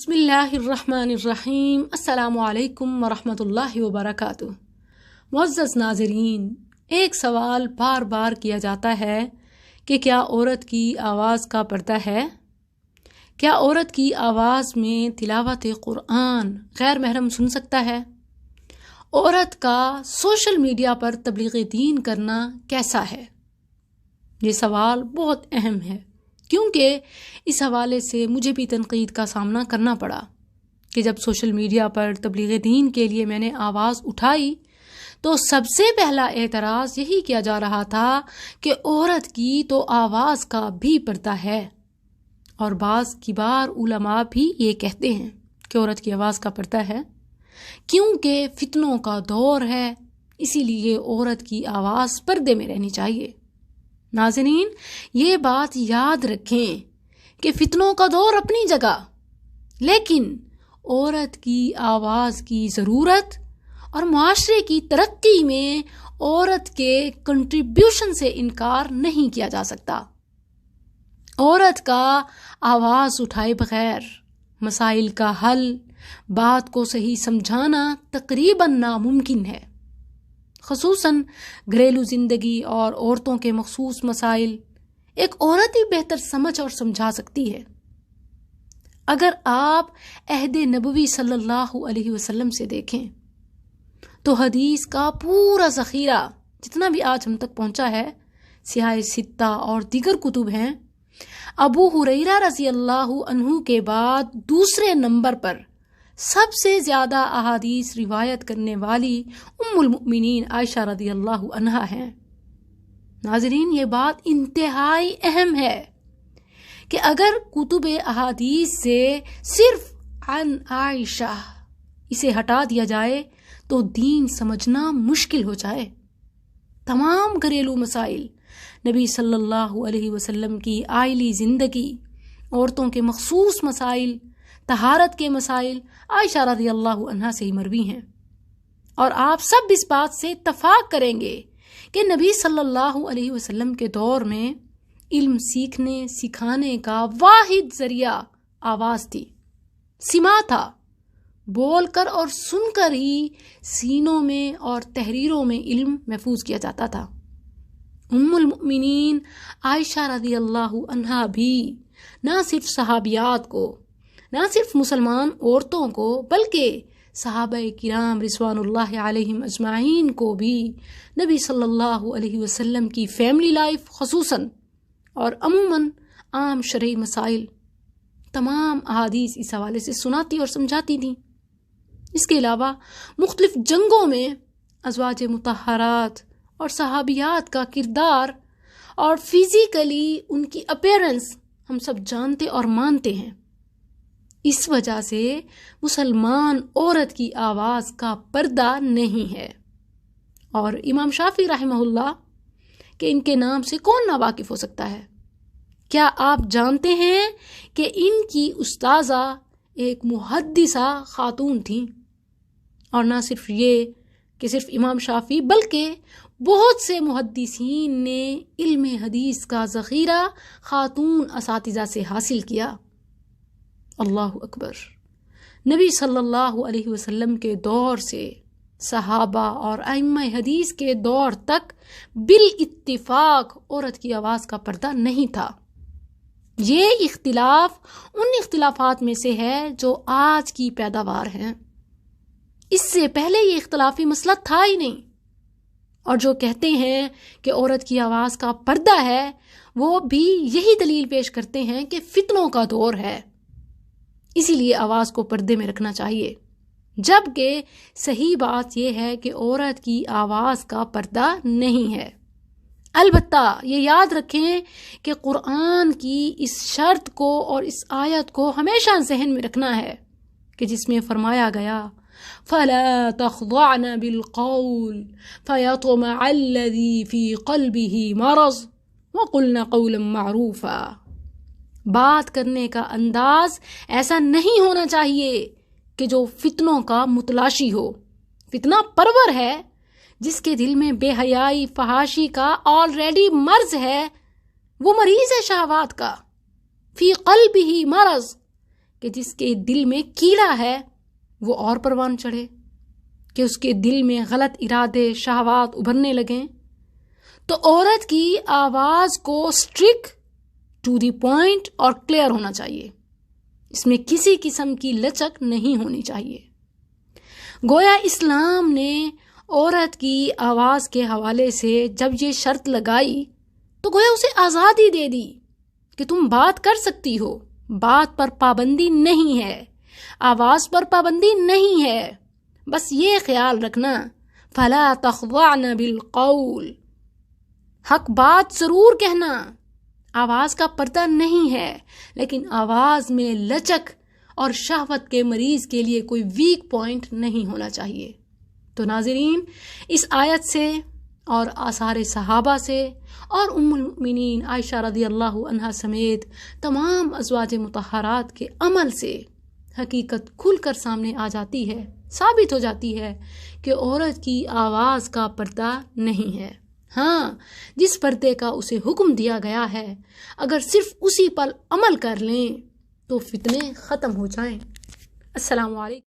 بسم اللہ الرحمن الرحیم۔ السلام علیکم ورحمۃ اللہ وبرکاتہ۔ معزز ناظرین، ایک سوال بار بار کیا جاتا ہے کہ کیا عورت کی آواز کا پردہ ہے؟ کیا عورت کی آواز میں تلاوت قرآن غیر محرم سن سکتا ہے؟ عورت کا سوشل میڈیا پر تبلیغ دین کرنا کیسا ہے؟ یہ سوال بہت اہم ہے، کیونکہ اس حوالے سے مجھے بھی تنقید کا سامنا کرنا پڑا کہ جب سوشل میڈیا پر تبلیغ دین کے لیے میں نے آواز اٹھائی تو سب سے پہلا اعتراض یہی کیا جا رہا تھا کہ عورت کی تو آواز کا بھی پردہ ہے، اور بعض کبار علماء بھی یہ کہتے ہیں کہ عورت کی آواز کا پردہ ہے کیونکہ فتنوں کا دور ہے، اسی لیے عورت کی آواز پردے میں رہنی چاہیے۔ ناظرین، یہ بات یاد رکھیں کہ فتنوں کا دور اپنی جگہ، لیکن عورت کی آواز کی ضرورت اور معاشرے کی ترقی میں عورت کے کنٹریبیوشن سے انکار نہیں کیا جا سکتا۔ عورت کا آواز اٹھائے بغیر مسائل کا حل، بات کو صحیح سمجھانا تقریباً ناممکن ہے، خصوصاً گھریلو زندگی اور عورتوں کے مخصوص مسائل ایک عورت ہی بہتر سمجھ اور سمجھا سکتی ہے۔ اگر آپ عہد نبوی صلی اللہ علیہ وسلم سے دیکھیں تو حدیث کا پورا ذخیرہ جتنا بھی آج ہم تک پہنچا ہے، سیاہ ستہ اور دیگر کتب ہیں، ابو ہریرہ رضی اللہ عنہ کے بعد دوسرے نمبر پر سب سے زیادہ احادیث روایت کرنے والی ام المؤمنین عائشہ رضی اللہ عنہا ہیں۔ ناظرین، یہ بات انتہائی اہم ہے کہ اگر کتب احادیث سے صرف عن عائشہ اسے ہٹا دیا جائے تو دین سمجھنا مشکل ہو جائے۔ تمام گھریلو مسائل، نبی صلی اللہ علیہ وسلم کی آئلی زندگی، عورتوں کے مخصوص مسائل، طہارت کے مسائل عائشہ رضی اللہ عنہا سے ہی مروی ہیں، اور آپ سب اس بات سے اتفاق کریں گے کہ نبی صلی اللہ علیہ وسلم کے دور میں علم سیکھنے سکھانے کا واحد ذریعہ آواز تھی، سما تھا۔ بول کر اور سن کر ہی سینوں میں اور تحریروں میں علم محفوظ کیا جاتا تھا۔ ام المؤمنین عائشہ رضی اللہ عنہا بھی نہ صرف صحابیات کو، نہ صرف مسلمان عورتوں کو، بلکہ صحابہ کرام رضوان اللہ علیہم اجمعین کو بھی نبی صلی اللہ علیہ وسلم کی فیملی لائف خصوصاً اور عموماً عام شرعی مسائل تمام احادیث اس حوالے سے سناتی اور سمجھاتی تھیں۔ اس کے علاوہ مختلف جنگوں میں ازواج مطہرات اور صحابیات کا کردار اور فزیکلی ان کی اپیرنس ہم سب جانتے اور مانتے ہیں۔ اس وجہ سے مسلمان عورت کی آواز کا پردہ نہیں ہے، اور امام شافعی رحمہ اللہ کہ ان کے نام سے کون نا واقف ہو سکتا ہے؟ کیا آپ جانتے ہیں کہ ان کی استاذہ ایک محدثہ خاتون تھیں؟ اور نہ صرف یہ کہ صرف امام شافعی، بلکہ بہت سے محدثین نے علم حدیث کا ذخیرہ خاتون اساتذہ سے حاصل کیا۔ اللہ اکبر۔ نبی صلی اللہ علیہ وسلم کے دور سے صحابہ اور ائمہ حدیث کے دور تک بالاتفاق عورت کی آواز کا پردہ نہیں تھا۔ یہ اختلاف ان اختلافات میں سے ہے جو آج کی پیداوار ہیں، اس سے پہلے یہ اختلافی مسئلہ تھا ہی نہیں۔ اور جو کہتے ہیں کہ عورت کی آواز کا پردہ ہے، وہ بھی یہی دلیل پیش کرتے ہیں کہ فتنوں کا دور ہے، اسی لیے آواز کو پردے میں رکھنا چاہیے، جبکہ صحیح بات یہ ہے کہ عورت کی آواز کا پردہ نہیں ہے۔ البتہ یہ یاد رکھیں کہ قرآن کی اس شرط کو اور اس آیت کو ہمیشہ ذہن میں رکھنا ہے کہ جس میں فرمایا گیا فَلَا تَخْضَعْنَ بِالْقَوْلِ فَيَطْمَعَ الَّذِي فِي قَلْبِهِ مَرَضٌ وَقُلْنَ قَوْلًا مَعْرُوفًا۔ بات کرنے کا انداز ایسا نہیں ہونا چاہیے کہ جو فتنوں کا متلاشی ہو۔ فتنہ پرور ہے جس کے دل میں بے حیائی فحاشی کا آلریڈی مرض ہے، وہ مریض ہے شہوات کا۔ فی قلبہ مرض، کہ جس کے دل میں کیڑا ہے وہ اور پروان چڑھے، کہ اس کے دل میں غلط ارادے شہوات ابھرنے لگیں، تو عورت کی آواز کو اسٹرک ٹو دی پوائنٹ اور کلیئر ہونا چاہیے، اس میں کسی قسم کی لچک نہیں ہونی چاہیے۔ گویا اسلام نے عورت کی آواز کے حوالے سے جب یہ شرط لگائی تو گویا اسے آزادی دے دی کہ تم بات کر سکتی ہو، بات پر پابندی نہیں ہے، آواز پر پابندی نہیں ہے، بس یہ خیال رکھنا فلا تخضعن بالقول، حق بات ضرور کہنا، آواز کا پردہ نہیں ہے، لیکن آواز میں لچک اور شہوت کے مریض کے لیے کوئی ویک پوائنٹ نہیں ہونا چاہیے۔ تو ناظرین، اس آیت سے اور آثار صحابہ سے اور ام المؤمنین عائشہ رضی اللہ عنہا سمیت تمام ازواج مطہرات کے عمل سے حقیقت کھل کر سامنے آ جاتی ہے، ثابت ہو جاتی ہے کہ عورت کی آواز کا پردہ نہیں ہے۔ ہاں، جس پردے کا اسے حکم دیا گیا ہے اگر صرف اسی پر عمل کر لیں تو فتنے ختم ہو جائیں۔ السلام علیکم۔